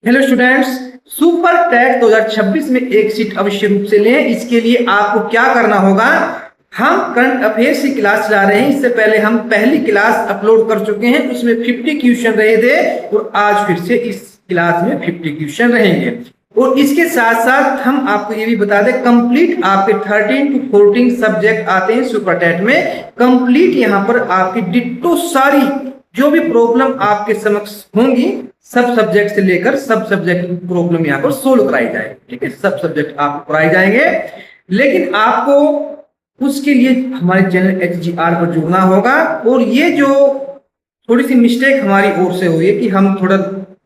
Hello students, super TET 2026 में एक seat अवश्य रूप से लें। इसके लिए आपको क्या करना होगा, हम करंट अफेयर्स की क्लास चला रहे हैं। इससे पहले हम पहली क्लास अपलोड कर चुके हैं, उसमें 50 क्वेश्चन रहे थे और आज फिर से इस क्लास में 50 क्वेश्चन रहेंगे। और इसके साथ साथ हम आपको ये भी बता दें, कंप्लीट आपके 13 to 14 सब्जेक्ट आते हैं सुपर टेट में। कंप्लीट यहाँ पर आपकी डिट्टो सारी जो भी प्रॉब्लम आपके समक्ष होंगी, सब सब्जेक्ट से लेकर सब सब्जेक्ट की प्रॉब्लम यहाँ पर सोल्व कराई जाएगी। ठीक है, सब सब्जेक्ट आपको कराए जाएंगे, लेकिन आपको उसके लिए हमारे चैनल HGR पर जुड़ना होगा। और ये जो थोड़ी सी मिस्टेक हमारी ओर से हुई है कि हम थोड़ा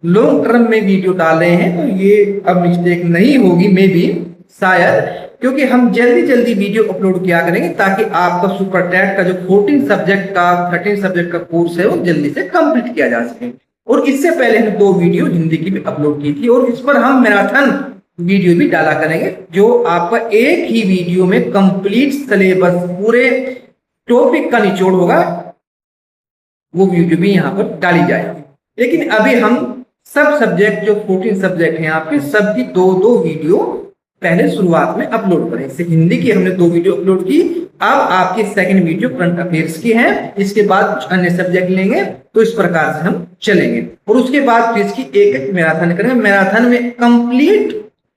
लॉन्ग टर्म में वीडियो डाल रहे हैं, तो ये अब मिस्टेक नहीं होगी, मे बी शायद, क्योंकि हम जल्दी जल्दी वीडियो अपलोड किया करेंगे ताकि आपका सुपर टेट का जो 14 सब्जेक्ट का 13 सब्जेक्ट का कोर्स है वो जल्दी से कंप्लीट किया जा सके। और इससे पहले हम 2 वीडियो हिंदी की भी अपलोड की थी और इस पर हम मैराथन वीडियो भी डाला करेंगे, जो आपका एक ही वीडियो में कंप्लीट सिलेबस पूरे टॉपिक का निचोड़ होगा, वो वीडियो भी यहाँ पर डाली जाएगी। लेकिन अभी हम सब सब्जेक्ट जो 14 सब्जेक्ट हैं आपके, सबकी 2-2 वीडियो पहले शुरुआत में अपलोड करें। जैसे हिंदी की हमने 2 वीडियो अपलोड की, अब आपकी सेकंड वीडियो करंट अफेयर्स की है। इसके बाद कुछ अन्य सब्जेक्ट लेंगे, तो इस प्रकार से हम चलेंगे। और उसके बाद फिर इसकी एक मैराथन करेंगे। मैराथन में कंप्लीट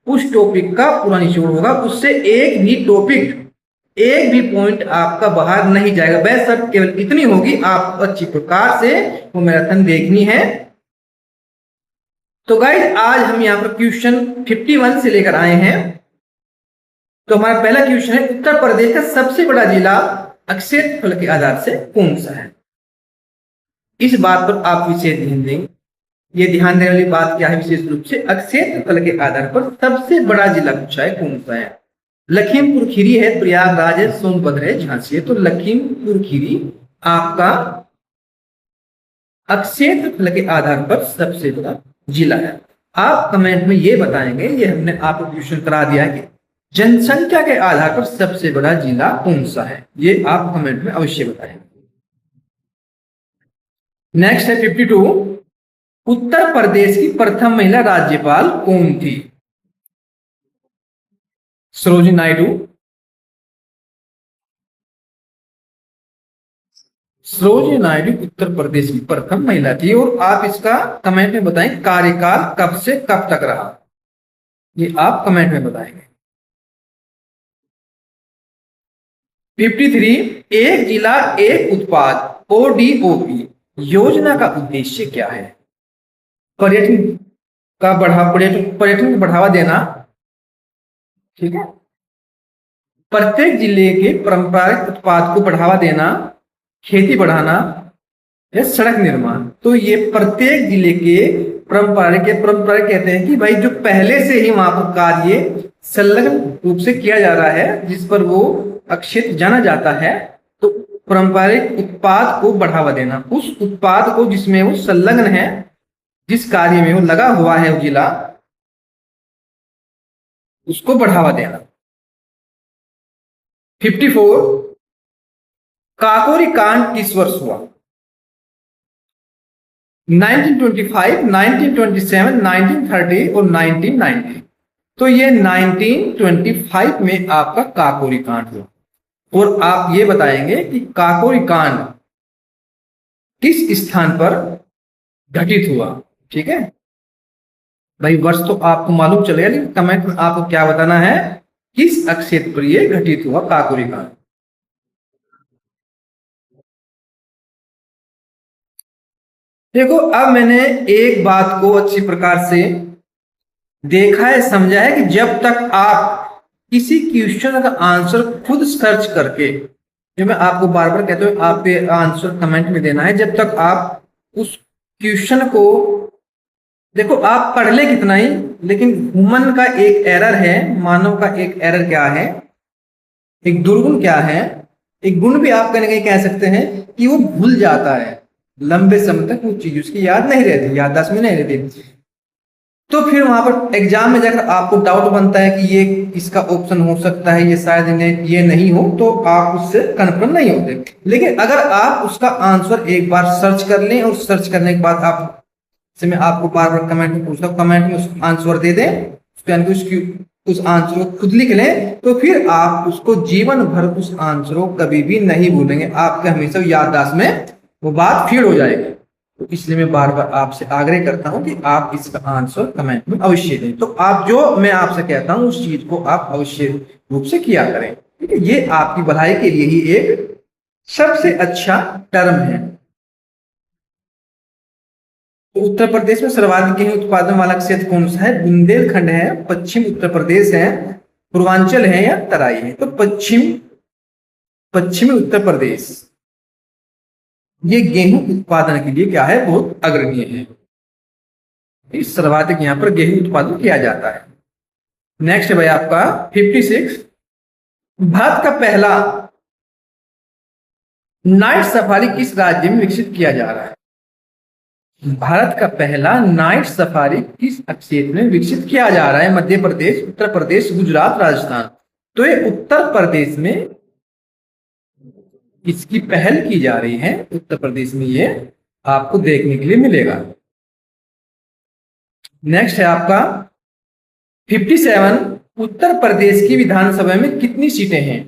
उस टॉपिक का पूरा निचोड़ होगा, उससे एक भी टॉपिक, एक भी पॉइंट आपका बाहर नहीं जाएगा। बस सब केवल इतनी होगी, आप अच्छी प्रकार से वो मैराथन देखनी है। तो गाइस, आज हम यहाँ पर क्वेश्चन 51 से लेकर आए हैं। तो हमारा पहला क्वेश्चन है, उत्तर प्रदेश का सबसे बड़ा जिला क्षेत्रफल के आधार से कौन सा है? इस बात पर आप विशेष ध्यान देंगे। ये ध्यान देने वाली बात क्या है, विशेष रूप से क्षेत्रफल के आधार पर सबसे बड़ा जिला पूछा है, कौन सा है? लखीमपुर खीरी है, प्रयागराज है, सोनभद्र है, झांसी है। तो लखीमपुर खीरी आपका क्षेत्रफल के आधार पर सबसे बड़ा जिला है। आप कमेंट में ये बताएंगे, ये हमने आपको क्वेश्चन करा दिया है कि जनसंख्या के आधार पर सबसे बड़ा जिला कौन सा है, ये आप कमेंट में अवश्य बताएंगे। नेक्स्ट है 52, उत्तर प्रदेश की प्रथम महिला राज्यपाल कौन थी? सरोजिनी नायडू, सरोजिनी नायडू उत्तर प्रदेश की प्रथम महिला थी। और आप इसका कमेंट में बताएं, कार्यकाल कब से कब तक रहा, ये आप कमेंट में बताएंगे। 53, एक जिला एक उत्पाद ODOP योजना का उद्देश्य क्या है? पर्यटन पर्यटन को बढ़ावा देना। ठीक है, प्रत्येक जिले के पारंपरिक उत्पाद को बढ़ावा देना, खेती बढ़ाना या सड़क निर्माण। तो ये प्रत्येक जिले के पारंपरिक कहते हैं कि भाई जो पहले से ही वहां पर कार्य संलग्न रूप से किया जा रहा है, जिस पर वो क्षेत्र जाना जाता है, तो पारंपरिक उत्पाद को बढ़ावा देना, उस उत्पाद को जिसमें वो संलग्न है, जिस कार्य में वो लगा हुआ है वो जिला, उसको बढ़ावा देना। 54, काकोरी कांड किस वर्ष हुआ? 1925, 1927, 1930 और 1990। तो ये 1925 में आपका काकोरी कांड हुआ। और आप ये बताएंगे कि काकोरी कांड किस स्थान पर घटित हुआ। ठीक है भाई, वर्ष तो आपको मालूम चलेगा, लेकिन कमेंट में आपको क्या बताना है, किस क्षेत्र पर यह घटित हुआ काकोरी कांड। देखो, अब मैंने एक बात को अच्छी प्रकार से देखा है, समझा है कि जब तक आप किसी क्वेश्चन का आंसर खुद सर्च करके, जो मैं आपको बार बार कहता हूं, आपके आंसर कमेंट में देना है, जब तक आप उस क्वेश्चन को देखो, आप पढ़ ले कितना ही, लेकिन ह्यूमन का एक एरर है, मानव का एक एरर क्या है, एक दुर्गुण क्या है, एक गुण भी आप कहीं कह सकते हैं कि वो भूल जाता है, लंबे समय तक वो चीज उसकी याद नहीं रहती, याददाश्त में नहीं रहती। तो फिर वहां पर एग्जाम में जाकर आपको डाउट बनता है कि ये इसका ऑप्शन हो सकता है, ये शायद ये नहीं हो, तो आप उससे कन्फर्म नहीं होते। लेकिन अगर आप उसका आंसर एक बार सर्च कर लें और सर्च करने के बाद आप से मैं आपको बार बार कमेंट में पूछता हूँ, कमेंट में उस आंसर दे दें, उसकी उस आंसर को खुद लिख लें, तो फिर आप उसको जीवन भर उस आंसर को कभी भी नहीं भूलेंगे, आपके हमेशा याददाश्त में वो बात फीड हो जाएगी। तो इसलिए मैं बार बार आपसे आग्रह करता हूं कि आप इसका आंसर कमेंट में अवश्य दें। तो आप जो मैं आपसे कहता हूं उस चीज को आप अवश्य रूप से किया करें, ठीक है। ये आपकी भलाई के लिए ही एक सबसे अच्छा टर्म है। तो उत्तर प्रदेश में सर्वाधिक गेहूं उत्पादन वाला क्षेत्र कौन सा है? बुंदेलखंड है, पश्चिम उत्तर प्रदेश है, पूर्वांचल है या तराई है? तो पश्चिमी उत्तर प्रदेश ये गेहूं उत्पादन के लिए क्या है? बहुत अग्रणीय है। सर्वाधिक यहां पर गेहूं उत्पादन किया जाता है। नेक्स्ट है भाई आपका 56, भारत का पहला नाइट सफारी किस राज्य में विकसित किया जा रहा है? भारत का पहला नाइट सफारी किस क्षेत्र में विकसित किया जा रहा है? मध्य प्रदेश, उत्तर प्रदेश, गुजरात, राजस्थान। तो ये उत्तर प्रदेश में इसकी पहल की जा रही है, उत्तर प्रदेश में ये आपको देखने के लिए मिलेगा। नेक्स्ट है आपका 57, उत्तर प्रदेश की विधानसभा में कितनी सीटें हैं?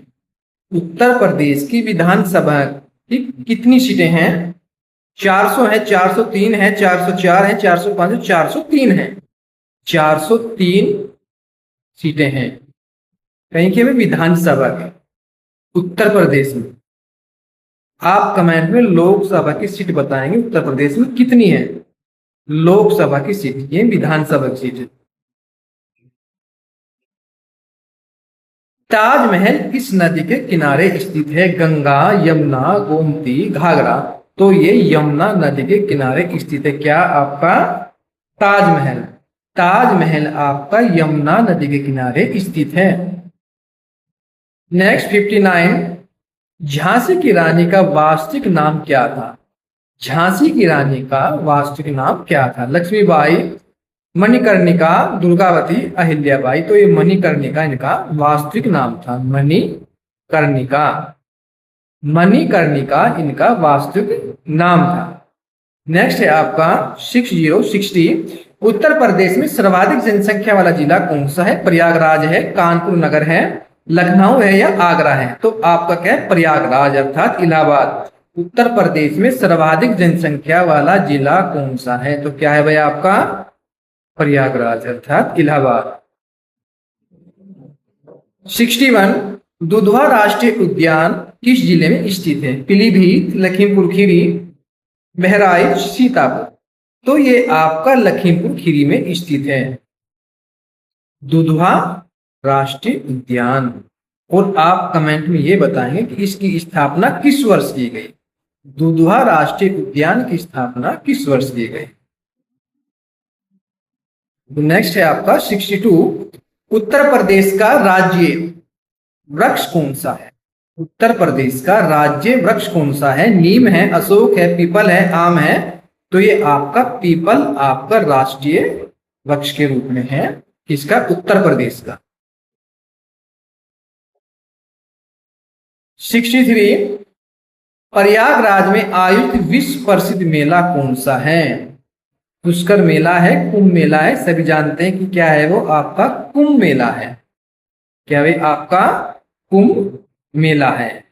उत्तर प्रदेश की विधानसभा की कितनी सीटें हैं? 400 है, 403 है, 404 है, 405 है, 403 है। 403 सीटें हैं कहीं के विधानसभा के उत्तर प्रदेश में। आप कमेंट में लोकसभा की सीट बताएंगे उत्तर प्रदेश में कितनी है। लोकसभा की सीट, ये विधानसभा की सीट है। ताजमहल किस नदी के किनारे स्थित है? गंगा, यमुना, गोमती, घाघरा। तो ये यमुना नदी के किनारे स्थित है। क्या आपका ताजमहल? ताजमहल आपका यमुना नदी के किनारे स्थित है। नेक्स्ट 59, झांसी की रानी का वास्तविक नाम क्या था? झांसी की रानी का वास्तविक नाम क्या था? लक्ष्मीबाई, मणिकर्णिका, दुर्गावती, अहिल्याबाई। तो ये मणिकर्णिका इनका वास्तविक नाम था। मणिकर्णिका, मणिकर्णिका इनका वास्तविक नाम था। नेक्स्ट है आपका 60, उत्तर प्रदेश में सर्वाधिक जनसंख्या वाला जिला कौन सा है? प्रयागराज है, कानपुर नगर है, लखनऊ है या आगरा है? तो आपका क्या है? प्रयागराज अर्थात इलाहाबाद। उत्तर प्रदेश में सर्वाधिक जनसंख्या वाला जिला कौन सा है? तो क्या है भाई आपका? प्रयागराज अर्थात इलाहाबाद। 61, दुधवा राष्ट्रीय उद्यान किस जिले में स्थित है? पीलीभीत, लखीमपुर खीरी, बहराइच, सीतापुर। तो ये आपका लखीमपुर खीरी में स्थित है दुधवा राष्ट्रीय उद्यान। और आप कमेंट में ये बताएंगे कि इसकी स्थापना किस वर्ष की गई? दुधवा राष्ट्रीय उद्यान की स्थापना किस वर्ष की गई? नेक्स्ट है आपका 62, उत्तर प्रदेश का राज्य वृक्ष कौन सा है? उत्तर प्रदेश का राज्य वृक्ष कौन सा है? नीम है, अशोक है, पीपल है, आम है। तो ये आपका पीपल आपका राष्ट्रीय वृक्ष के रूप में है। किसका? उत्तर प्रदेश का। 63, प्रयागराज में आयोजित विश्व प्रसिद्ध मेला कौन सा है? पुष्कर मेला है, कुंभ मेला है। सभी जानते हैं कि क्या है वो आपका कुंभ मेला है। क्या भाई आपका कुंभ मेला है।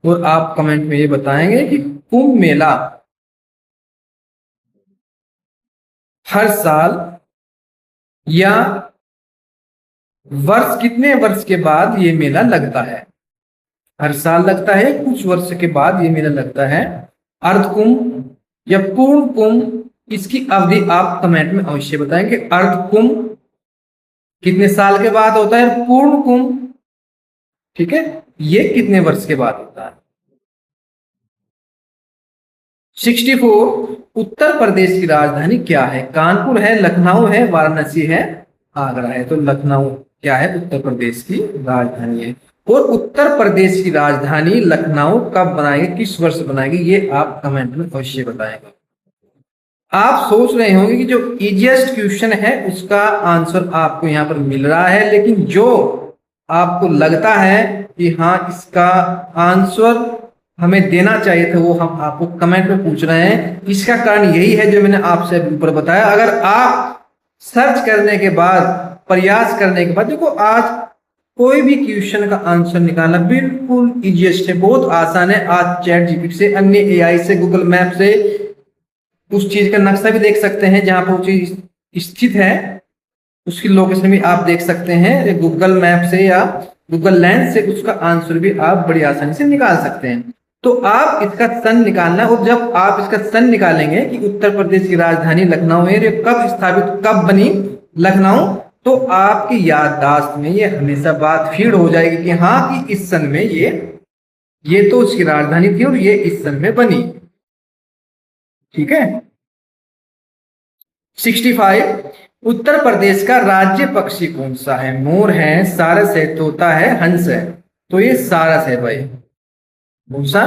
और आप कमेंट में ये बताएंगे कि कुंभ मेला हर साल या वर्ष कितने वर्ष के बाद ये मेला लगता है? हर साल लगता है, कुछ वर्ष के बाद ये मेला लगता है। अर्ध कुंभ या पूर्ण कुंभ, इसकी अवधि आप कमेंट में अवश्य बताएंगे। अर्ध कुंभ कितने साल के बाद होता है? पूर्ण कुंभ, ठीक है, ये कितने वर्ष के बाद होता है? 64, उत्तर प्रदेश की राजधानी क्या है? कानपुर है, लखनऊ है, वाराणसी है, आगरा है। तो लखनऊ क्या है? उत्तर प्रदेश की राजधानी है। और उत्तर प्रदेश की राजधानी लखनऊ कब बनाएंगे, किस वर्ष बनाएंगे, ये आप कमेंट में अवश्य बताएंगे। आप सोच रहे होंगे कि जो इजीएस्ट क्वेश्चन है उसका आंसर आपको यहाँ पर मिल रहा है, लेकिन जो आपको लगता है कि हाँ इसका आंसर हमें देना चाहिए था वो हम आपको कमेंट में पूछ रहे हैं। इसका कारण यही है जो मैंने आपसे अभी ऊपर बताया। अगर आप सर्च करने के बाद, प्रयास करने के बाद, देखो आज कोई भी क्वेश्चन का आंसर निकालना बिल्कुल इजीएस्ट है, बहुत आसान है। आज चैट जीपीटी से, अन्य एआई से, गूगल मैप से उस चीज का नक्शा भी देख सकते हैं जहां पर वो चीज स्थित है, उसकी लोकेशन भी आप देख सकते हैं गूगल मैप से या गूगल लेंस से। उसका आंसर भी आप बड़ी आसानी से निकाल सकते हैं। तो आप इसका सन निकालना, और जब आप इसका सन निकालेंगे कि उत्तर प्रदेश की राजधानी लखनऊ है, ये कब स्थापित, कब बनी लखनऊ, तो आपकी याददाश्त में ये हमेशा बात फीड हो जाएगी कि हाँ कि इस सन में ये तो उसकी राजधानी थी और ये इस सन में बनी। ठीक है। 65, उत्तर प्रदेश का राज्य पक्षी कौन सा है? मोर है, सारस है, तोता है, हंस है। तो ये सारस है भाई। कौन सा?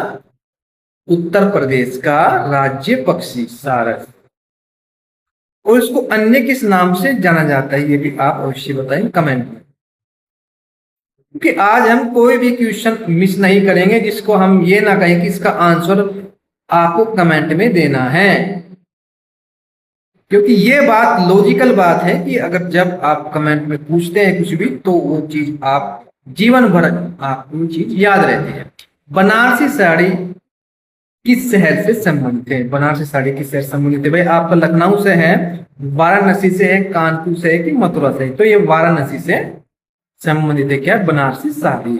उत्तर प्रदेश का राज्य पक्षी सारस। और इसको अन्य किस नाम से जाना जाता है ये भी आप अवश्य बताएं कमेंट में, क्योंकि आज हम कोई भी क्वेश्चन मिस नहीं करेंगे जिसको हम ये ना कहें कि इसका आंसर आपको कमेंट में देना है। क्योंकि ये बात लॉजिकल बात है कि अगर जब आप कमेंट में पूछते हैं कुछ भी तो वो चीज आप जीवन भर आपको वो चीज याद रहती है। बनारसी साड़ी किस शहर से संबंधित है? बनारसी साड़ी किस शहर से संबंधित है? भाई आपका लखनऊ से है, वाराणसी से है, कानपुर से है कि मथुरा से है? तो ये वाराणसी से संबंधित है। क्या? बनारसी साड़ी।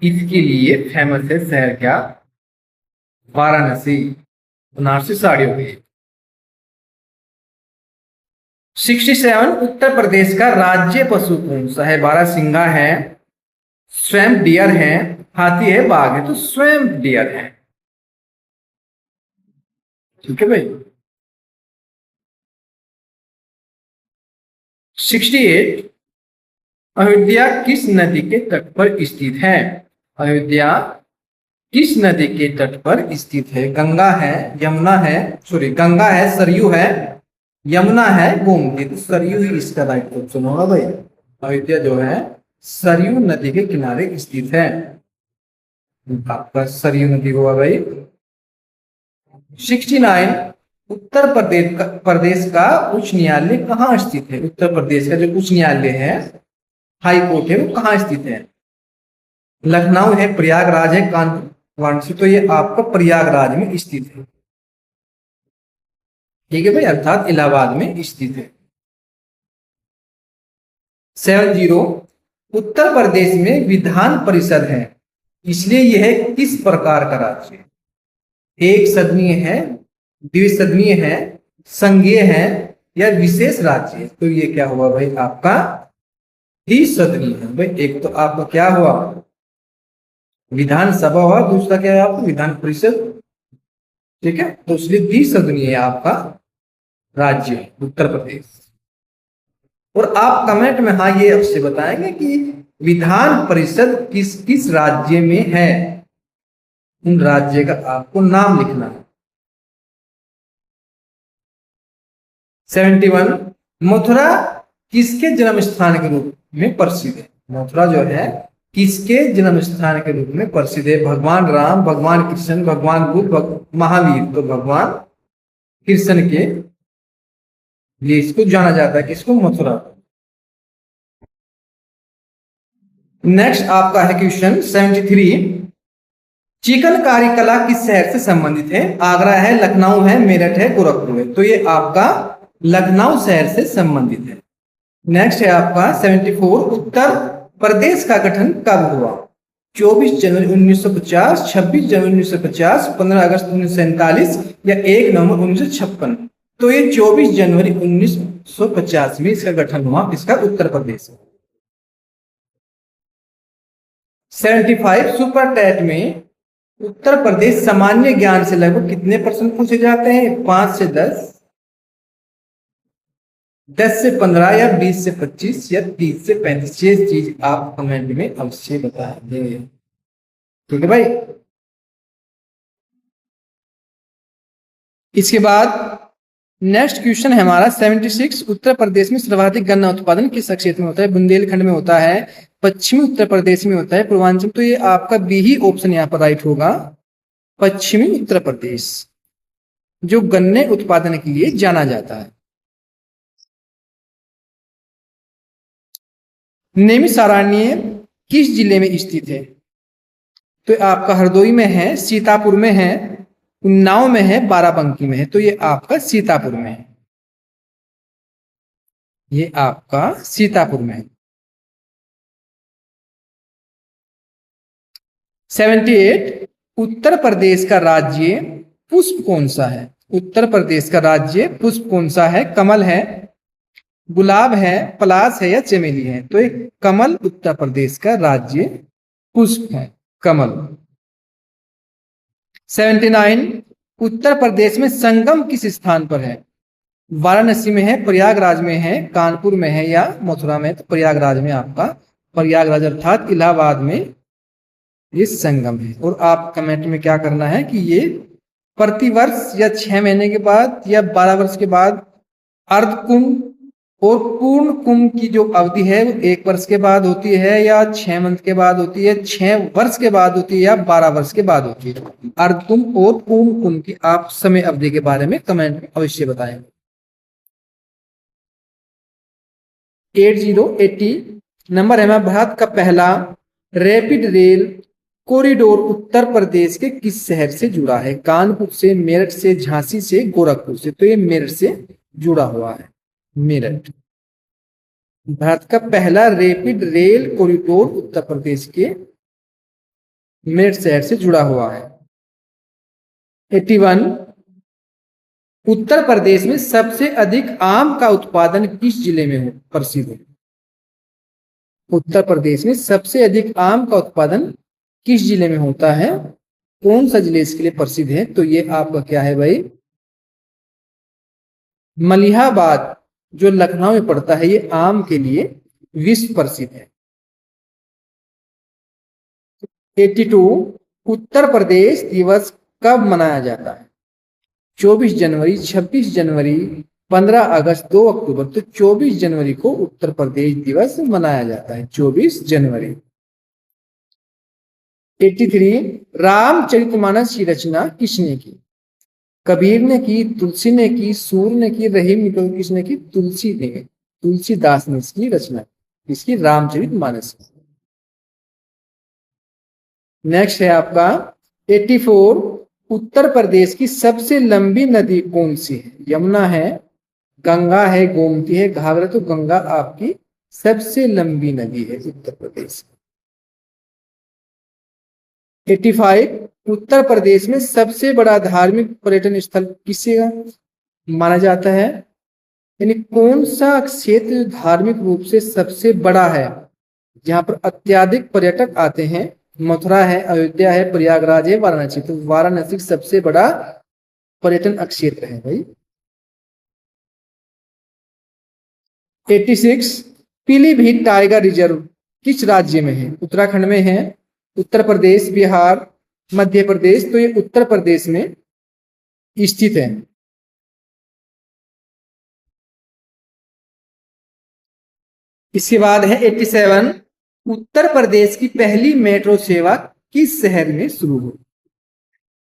इसके लिए फेमस है शहर क्या? वाराणसी। बनारसी साड़ी हो गई। 67, उत्तर प्रदेश का राज्य पशु कौन सा है? बारहसिंगा है, स्वयं डियर है, हाथी है, बाघ है। तो स्वयं डियर है। ठीक है भाई। 68, अयोध्या किस नदी के तट पर स्थित है? अयोध्या किस नदी के तट पर स्थित है? गंगा है, यमुना है, सॉरी गंगा है, सरयू है, यमुना है, गोमती। तो सरयू ही इसका राइट ऑप्शन होगा भाई। अयोध्या जो है सरयू नदी के किनारे स्थित है। आपका सरयू नदी हुआ भाई। 69, उत्तर प्रदेश का उच्च न्यायालय कहाँ स्थित है? उत्तर प्रदेश का जो उच्च न्यायालय है, हाई कोर्ट है, वो कहाँ स्थित है? लखनऊ है, प्रयागराज है, कानपुर, वाराणसी। तो ये आपका प्रयागराज में स्थित है। ठीक है भाई, अर्थात इलाहाबाद में स्थित है। 70, उत्तर प्रदेश में विधान परिषद है, इसलिए यह किस प्रकार का राज्य है? एक सदनीय है, द्विसदनीय है, संघीय है या विशेष राज्य है? तो ये क्या हुआ भाई? आपका द्विसदनीय है भाई। एक तो आपका क्या हुआ? विधानसभा हुआ, दूसरा क्या है आपका? विधान परिषद। ठीक है, तो इसलिए द्विसदनीय है आपका राज्य उत्तर प्रदेश। और आप कमेंट में हाँ ये अवश्य बताएंगे कि विधान परिषद किस किस राज्य में है। उन राज्य का आपको नाम लिखना है। 71, मथुरा किसके जन्म स्थान के रूप में प्रसिद्ध है? मथुरा जो है किसके जन्म स्थान के रूप में प्रसिद्ध है? भगवान राम, भगवान कृष्ण, भगवान बुद्ध, महावीर। तो भगवान कृष्ण के लिए इसको जाना जाता है। किसको? मथुरा। नेक्स्ट आपका है क्वेश्चन 73, चिकनकारी कला किस शहर से संबंधित है? आगरा है, लखनऊ है, मेरठ है, गोरखपुर है। तो ये आपका लखनऊ शहर से संबंधित है। नेक्स्ट है आपका 74, उत्तर प्रदेश का गठन कब हुआ? 24 जनवरी 1950, 26 जनवरी 1950, 15 अगस्त 1947 या 1 नवंबर 1956। तो ये 24 जनवरी 1950 में इसका गठन हुआ। इसका उत्तर प्रदेश। 75, सुपर टेट में उत्तर प्रदेश सामान्य ज्ञान से लगभग कितने % पूछे जाते हैं? 5 से 10, 10 से 15 या 20 से 25 या 30 से 35। ये चीज आप कमेंट में अवश्य बता देंगे। ठीक है भाई। इसके बाद नेक्स्ट क्वेश्चन है हमारा 76, उत्तर प्रदेश में सर्वाधिक गन्ना उत्पादन किस क्षेत्र में होता है? बुंदेलखंड में होता है, पश्चिमी उत्तर प्रदेश में होता है पूर्वांचल, तो ये आपका बी ही ऑप्शन यहाँ पर राइट होगा, पश्चिमी उत्तर प्रदेश, जो गन्ने उत्पादन के लिए जाना जाता है। नैमिषारण्य किस जिले में स्थित है? तो आपका हरदोई में है, सीतापुर में है, उन्नाव में है, बाराबंकी में है। तो ये आपका सीतापुर में है, ये आपका सीतापुर में है। 78 उत्तर प्रदेश का राज्य पुष्प कौन सा है? उत्तर प्रदेश का राज्य पुष्प कौन सा है? कमल है, गुलाब है, पलाश है या चमेली है? तो एक कमल उत्तर प्रदेश का राज्य पुष्प है, कमल। 79 उत्तर प्रदेश में संगम किस स्थान पर है? वाराणसी में है, प्रयागराज में है, कानपुर में है या मथुरा में? तो प्रयागराज में, आपका प्रयागराज अर्थात इलाहाबाद में ये संगम है। और आप कमेंट में क्या करना है कि ये प्रतिवर्ष या 6 महीने के बाद या 12 वर्ष के बाद अर्ध कुंभ और पूर्ण कुंभ की जो अवधि है वो 1 वर्ष के बाद होती है या 6 मंथ के बाद होती है, 6 वर्ष के बाद होती है या 12 वर्ष के बाद होती है? अर्ध कुंभ और पूर्ण कुंभ की आप समय अवधि के बारे में कमेंट में अवश्य बताएं। 8080 नंबर है, भारत का पहला rapid rail corridor Uttar Pradesh के किस शहर से जुड़ा है? कानपुर से, मेरठ से, झांसी से, गोरखपुर से? तो ये मेरठ से जुड़ा हुआ है, मेरठ। भारत का पहला rapid rail corridor Uttar Pradesh के मेरठ शहर से जुड़ा हुआ है। 81 उत्तर प्रदेश में सबसे अधिक आम का उत्पादन किस जिले में प्रसिद्ध है? उत्तर प्रदेश में सबसे अधिक आम का उत्पादन किस जिले में होता है? कौन सा जिले इसके लिए प्रसिद्ध है? तो ये आपका क्या है भाई, मलिहाबाद, जो लखनऊ में पड़ता है, ये आम के लिए विश्व प्रसिद्ध है। 82 उत्तर प्रदेश दिवस कब मनाया जाता है? 24 जनवरी, 26 जनवरी, 15 अगस्त, 2 अक्टूबर? तो 24 जनवरी को उत्तर प्रदेश दिवस मनाया जाता है, 24 जनवरी। 83 रामचरितमानस की रचना किसने की? कबीर ने की, तुलसी ने की, सूर ने की, रहीम ने की? किसने की? तुलसी ने, तुलसीदास ने इसकी रचना की, इसकी रामचरितमानस। नेक्स्ट है आपका 84 उत्तर प्रदेश की सबसे लंबी नदी कौन सी है? यमुना है, गंगा है, गोमती है, घाघरा? तो गंगा आपकी सबसे लंबी नदी है उत्तर प्रदेश। 85 उत्तर प्रदेश में सबसे बड़ा धार्मिक पर्यटन स्थल किसे माना जाता है? यानी कौन सा क्षेत्र धार्मिक रूप से सबसे बड़ा है, जहां पर अत्यधिक पर्यटक आते हैं? मथुरा है, अयोध्या है, प्रयागराज है, वाराणसी? तो वाराणसी सबसे बड़ा पर्यटन क्षेत्र है भाई। 86 पीलीभीत टाइगर रिजर्व किस राज्य में है? उत्तराखंड में है, उत्तर प्रदेश, बिहार, मध्य प्रदेश? तो ये उत्तर प्रदेश में स्थित है। इसके बाद है 87 उत्तर प्रदेश की पहली मेट्रो सेवा किस शहर में शुरू हुई?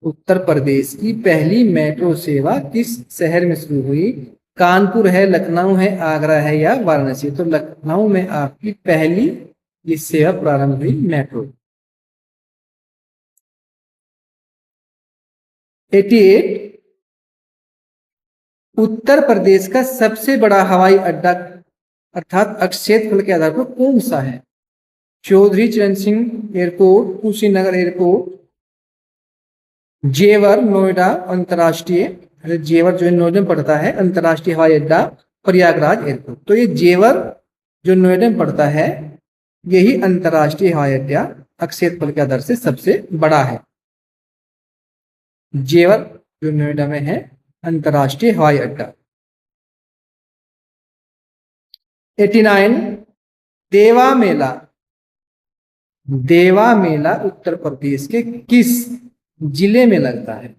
उत्तर प्रदेश की पहली मेट्रो सेवा किस शहर में शुरू हुई? कानपुर है, लखनऊ है, आगरा है या वाराणसी? तो लखनऊ में आपकी पहली ये सेवा प्रारंभ हुई, मेट्रो। 88 उत्तर प्रदेश का सबसे बड़ा हवाई अड्डा अर्थात क्षेत्रफल के आधार पर कौन सा है? चौधरी चरण सिंह एयरपोर्ट, कुशीनगर एयरपोर्ट, जेवर नोएडा अंतर्राष्ट्रीय, जेवर जो है नोएडा में पड़ता है, अंतर्राष्ट्रीय हवाई अड्डा, प्रयागराज एयरपोर्ट? तो ये जेवर जो नोएडा में पड़ता है, यही अंतर्राष्ट्रीय हवाई अड्डा क्षेत्रफल के आधार से सबसे बड़ा है। जेवर जो नोएडा में है, अंतर्राष्ट्रीय हवाई अड्डा। 89 देवा मेला, देवा मेला उत्तर प्रदेश के किस जिले में लगता है?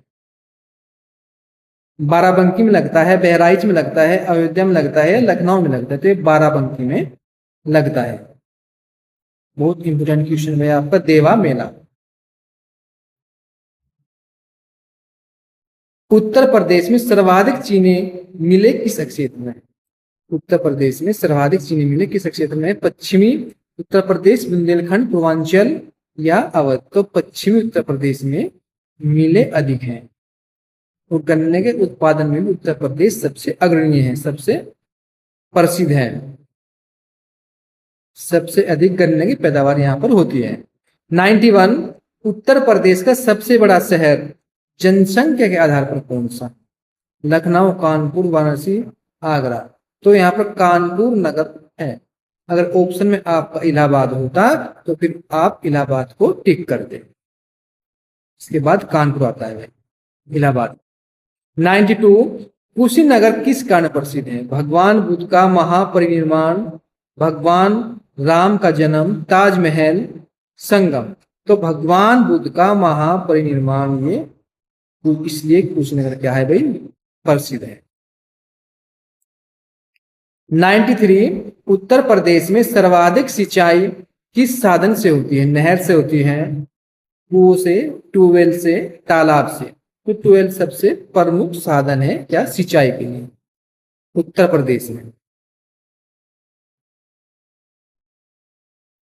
बाराबंकी में लगता है, बहराइच में लगता है, अयोध्या में लगता है, लखनऊ में लगता है? तो ये बाराबंकी में लगता है। बहुत इंपोर्टेंट क्वेश्चन है आपका, देवा मेला। उत्तर प्रदेश में सर्वाधिक चीनी मिले किस क्षेत्र में? उत्तर प्रदेश में सर्वाधिक चीनी मिले किस क्षेत्र में? पश्चिमी उत्तर प्रदेश, बुंदेलखंड, पूर्वांचल या अवध? तो पश्चिमी उत्तर प्रदेश में मिले अधिक हैं। और गन्ने के उत्पादन में भी उत्तर प्रदेश सबसे अग्रणी है, सबसे प्रसिद्ध है। सबसे अधिक गन्ने की पैदावार यहाँ पर होती है। 91, उत्तर प्रदेश का सबसे बड़ा शहर जनसंख्या के आधार पर कौन सा? लखनऊ, कानपुर, वाराणसी, आगरा? तो यहाँ पर कानपुर नगर है। अगर ऑप्शन में आपका इलाहाबाद होता तो फिर आप इलाहाबाद को टिक कर दे, इसके बाद कानपुर आता है इलाहाबाद। 92, कुशीनगर किस कारण प्रसिद्ध है? भगवान बुद्ध का महापरिनिर्वाण, भगवान राम का जन्म, ताजमहल, संगम? तो भगवान बुद्ध का महापरिनिर्वाण ये इसलिए कुशीनगर क्या है भाई, प्रसिद्ध है। 93, उत्तर प्रदेश में सर्वाधिक सिंचाई किस साधन से होती है? नहर से होती है, कुओं से, ट्यूबवेल से, तालाब से? तो ट्यूबवेल सबसे प्रमुख साधन है क्या, सिंचाई के लिए उत्तर प्रदेश में।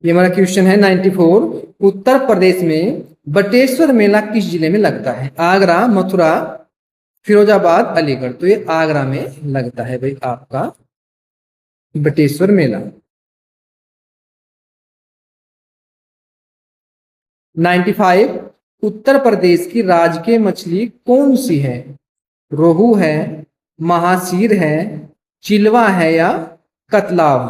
ये हमारा क्वेश्चन है 94, उत्तर प्रदेश में बटेश्वर मेला किस जिले में लगता है? आगरा, मथुरा, फिरोजाबाद, अलीगढ़? तो ये आगरा में लगता है भाई आपका बटेश्वर मेला। 95, उत्तर प्रदेश की राजकीय मछली कौन सी है? रोहू है, महासीर है, चिलवा है या कतलाव?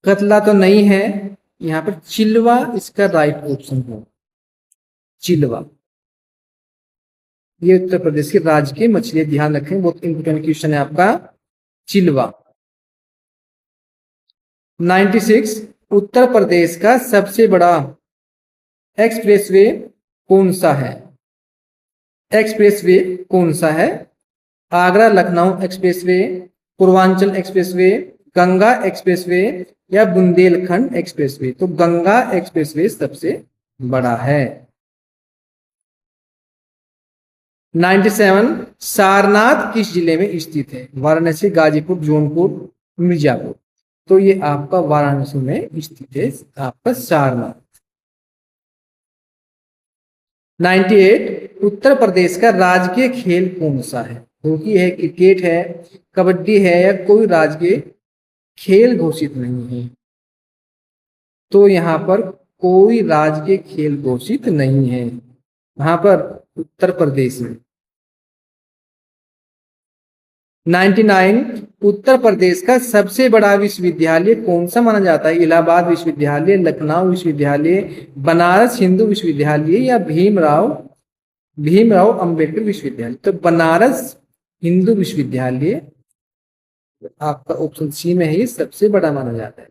कतला तो नहीं है, यहाँ पर चिलवा इसका राइट ऑप्शन है, चिलवा। ये उत्तर प्रदेश की राजकीय मछली, ध्यान रखें, बहुत इंपोर्टेंट क्वेश्चन है आपका, चिलवा। 96, उत्तर प्रदेश का सबसे बड़ा एक्सप्रेसवे कौन सा है? एक्सप्रेसवे कौन सा है? Agra Lucknow expressway, Purvanchal expressway, Ganga expressway या बुंदेलखंड एक्सप्रेसवे? तो गंगा एक्सप्रेसवे सबसे बड़ा है। 97, सारनाथ किस जिले में स्थित है? वाराणसी, गाजीपुर, जौनपुर, मिर्जापुर? तो ये आपका वाराणसी में स्थित है आपका सारनाथ। 98, उत्तर प्रदेश का राजकीय खेल कौन सा है? हॉकी है, क्रिकेट है, कबड्डी है या कोई राजकीय खेल घोषित नहीं है? तो यहाँ पर कोई राजकीय खेल घोषित नहीं है यहाँ पर उत्तर प्रदेश में। 99, उत्तर प्रदेश का सबसे बड़ा विश्वविद्यालय कौन सा माना जाता है? इलाहाबाद विश्वविद्यालय, लखनऊ विश्वविद्यालय, बनारस हिंदू विश्वविद्यालय या भीमराव अंबेडकर विश्वविद्यालय? तो बनारस हिंदू विश्वविद्यालय आपका ऑप्शन सी में है, ये सबसे बड़ा माना जाता है।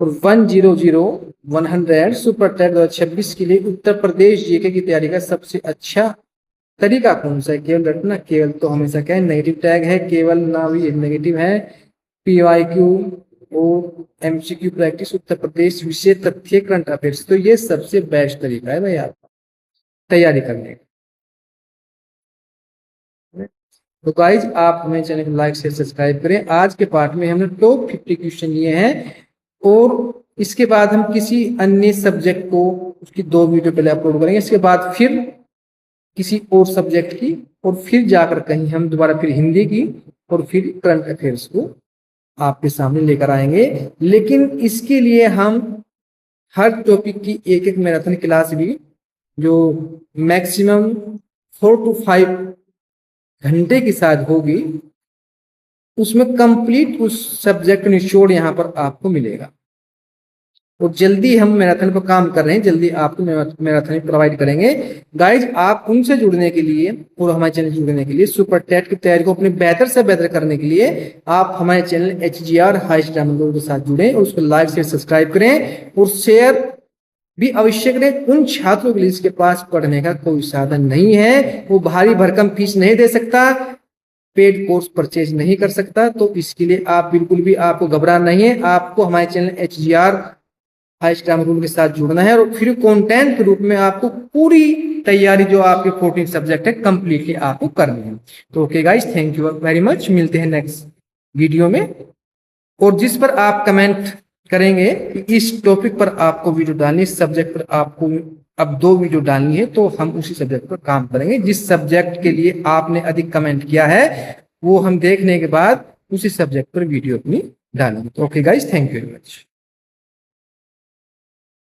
और 100 सुपर टेट 2026 के लिए उत्तर प्रदेश जीके की तैयारी का सबसे अच्छा तरीका कौन सा है? केवल रटना, केवल तो हमेशा क्या है, नेगेटिव टैग है, केवल ना भी नेगेटिव है, PYQ और MCQ प्रैक्टिस, उत्तर प्रदेश विषय, तथ्य, करंट अफेयर्स? तो ये सबसे बेस्ट तरीका है भाई आपका तैयारी करने का। तो गाइज आप हमें चैनल को लाइक शेयर सब्सक्राइब करें। आज के पार्ट में हमने टॉप 50 क्वेश्चन लिए हैं और इसके बाद हम किसी अन्य सब्जेक्ट को उसकी 2 वीडियो पहले अपलोड करेंगे, इसके बाद फिर किसी और सब्जेक्ट की, और फिर जाकर कहीं हम दोबारा फिर हिंदी की और फिर करंट अफेयर्स को आपके सामने लेकर आएंगे। लेकिन इसके लिए हम हर टॉपिक की एक मैराथन क्लास भी जो मैक्सिमम 4 to 5 घंटे के साथ होगी, उसमें कंप्लीट उस सब्जेक्ट निचोड़ यहाँ पर आपको मिलेगा। और जल्दी हम मैराथन पर काम कर रहे हैं, जल्दी आपको मैराथन प्रोवाइड करेंगे। गाइज आप उनसे जुड़ने के लिए और हमारे चैनल से जुड़ने के लिए, सुपर टेट की तैयारी को अपने बेहतर से बेहतर करने के लिए आप हमारे चैनल HGR हाईएस्ट डायमंड के साथ जुड़ें और उसको लाइक शेयर सब्सक्राइब करें और शेयर भी अवश्य करें उन छात्रों के लिए जिसके पास पढ़ने का कोई साधन नहीं है, वो भारी भरकम फीस नहीं दे सकता, पेड कोर्स परचेज नहीं कर सकता। तो इसके लिए आप बिल्कुल भी आपको घबराना नहीं है, आपको हमारे channel HGR highest grammar rule के साथ जुड़ना है और फ्री कंटेंट के रूप में आपको पूरी तैयारी जो आपके 14 सब्जेक्ट है कंप्लीटली आपको करनी है। तो okay guys, thank you very much, मिलते हैं नेक्स्ट वीडियो में। और जिस पर आप कमेंट करेंगे कि इस टॉपिक पर आपको वीडियो डालनी है, इस सब्जेक्ट पर आपको अब 2 वीडियो डालनी है, तो हम उसी सब्जेक्ट पर काम करेंगे। जिस सब्जेक्ट के लिए आपने अधिक कमेंट किया है वो हम देखने के बाद उसी सब्जेक्ट पर वीडियो अपनी डालेंगे। तो okay guys, thank you very much.